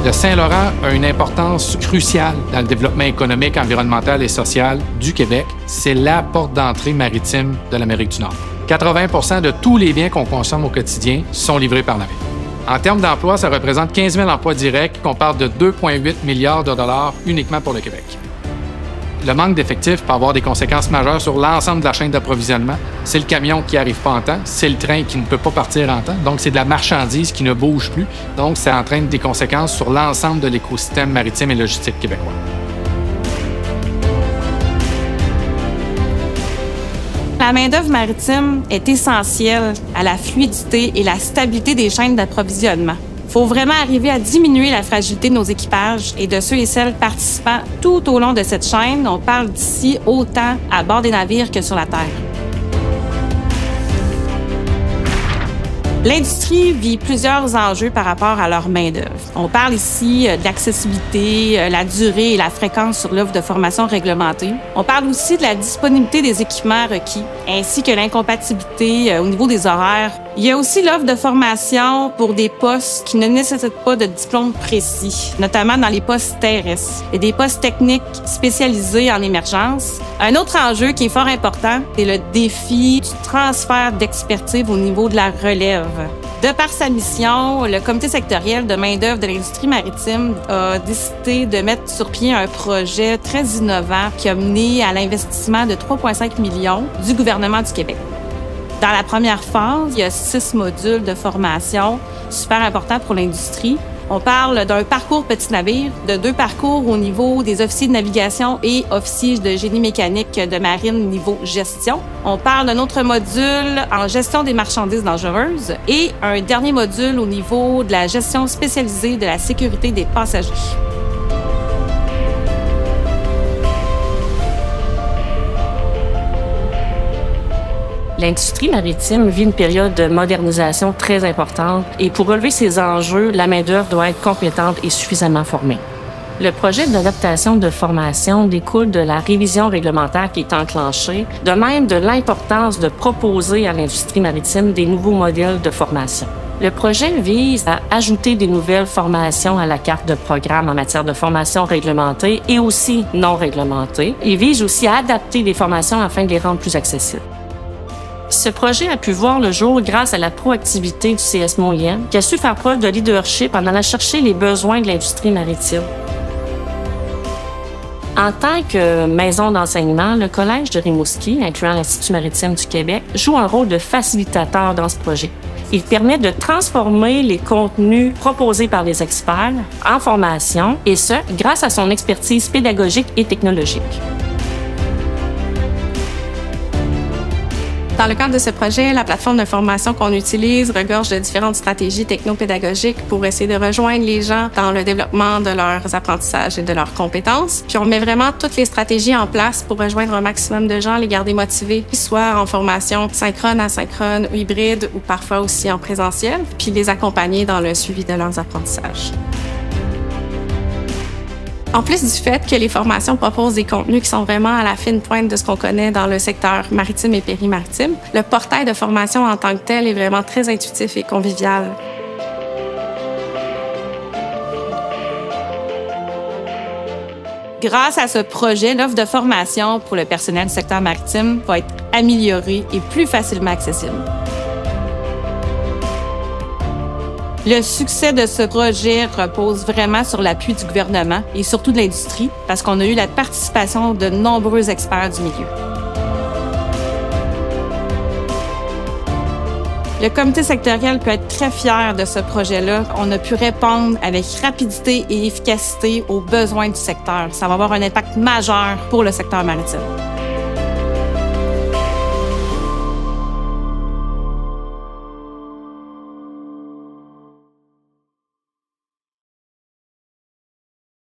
Le Saint-Laurent a une importance cruciale dans le développement économique, environnemental et social du Québec. C'est la porte d'entrée maritime de l'Amérique du Nord. 80 de tous les biens qu'on consomme au quotidien sont livrés par la mer. En termes d'emploi, ça représente 15 000 emplois directs, qu'on parle de 2,8 milliards de dollars uniquement pour le Québec. Le manque d'effectifs peut avoir des conséquences majeures sur l'ensemble de la chaîne d'approvisionnement. C'est le camion qui n'arrive pas en temps, c'est le train qui ne peut pas partir en temps, donc c'est de la marchandise qui ne bouge plus. Donc, ça entraîne des conséquences sur l'ensemble de l'écosystème maritime et logistique québécois. La main-d'œuvre maritime est essentielle à la fluidité et la stabilité des chaînes d'approvisionnement. Il faut vraiment arriver à diminuer la fragilité de nos équipages et de ceux et celles participant tout au long de cette chaîne. On parle d'ici autant à bord des navires que sur la terre. L'industrie vit plusieurs enjeux par rapport à leur main-d'œuvre. On parle ici de l'accessibilité, la durée et la fréquence sur l'offre de formation réglementée. On parle aussi de la disponibilité des équipements requis, ainsi que l'incompatibilité au niveau des horaires. Il y a aussi l'offre de formation pour des postes qui ne nécessitent pas de diplôme précis, notamment dans les postes terrestres et des postes techniques spécialisés en émergence. Un autre enjeu qui est fort important, c'est le défi du transfert d'expertise au niveau de la relève. De par sa mission, le comité sectoriel de main-d'œuvre de l'industrie maritime a décidé de mettre sur pied un projet très innovant qui a mené à l'investissement de 3,5 millions du gouvernement du Québec. Dans la première phase, il y a 6 modules de formation super importants pour l'industrie. On parle d'un parcours petit navire, de 2 parcours au niveau des officiers de navigation et officiers de génie mécanique de marine niveau gestion. On parle d'un autre module en gestion des marchandises dangereuses et un dernier module au niveau de la gestion spécialisée de la sécurité des passagers. L'industrie maritime vit une période de modernisation très importante et pour relever ces enjeux, la main-d'œuvre doit être compétente et suffisamment formée. Le projet d'adaptation de formation découle de la révision réglementaire qui est enclenchée, de même de l'importance de proposer à l'industrie maritime des nouveaux modèles de formation. Le projet vise à ajouter des nouvelles formations à la carte de programme en matière de formation réglementée et aussi non réglementée. Il vise aussi à adapter les formations afin de les rendre plus accessibles. Ce projet a pu voir le jour grâce à la proactivité du CSMOIM, qui a su faire preuve de leadership en allant chercher les besoins de l'industrie maritime. En tant que maison d'enseignement, le Collège de Rimouski, incluant l'Institut maritime du Québec, joue un rôle de facilitateur dans ce projet. Il permet de transformer les contenus proposés par les experts en formation, et ce, grâce à son expertise pédagogique et technologique. Dans le cadre de ce projet, la plateforme de formation qu'on utilise regorge de différentes stratégies technopédagogiques pour essayer de rejoindre les gens dans le développement de leurs apprentissages et de leurs compétences. Puis on met vraiment toutes les stratégies en place pour rejoindre un maximum de gens, les garder motivés, soit en formation synchrone, asynchrone, hybride ou parfois aussi en présentiel, puis les accompagner dans le suivi de leurs apprentissages. En plus du fait que les formations proposent des contenus qui sont vraiment à la fine pointe de ce qu'on connaît dans le secteur maritime et périmaritime, le portail de formation en tant que tel est vraiment très intuitif et convivial. Grâce à ce projet, l'offre de formation pour le personnel du secteur maritime va être améliorée et plus facilement accessible. Le succès de ce projet repose vraiment sur l'appui du gouvernement et surtout de l'industrie, parce qu'on a eu la participation de nombreux experts du milieu. Le comité sectoriel peut être très fier de ce projet-là. On a pu répondre avec rapidité et efficacité aux besoins du secteur. Ça va avoir un impact majeur pour le secteur maritime.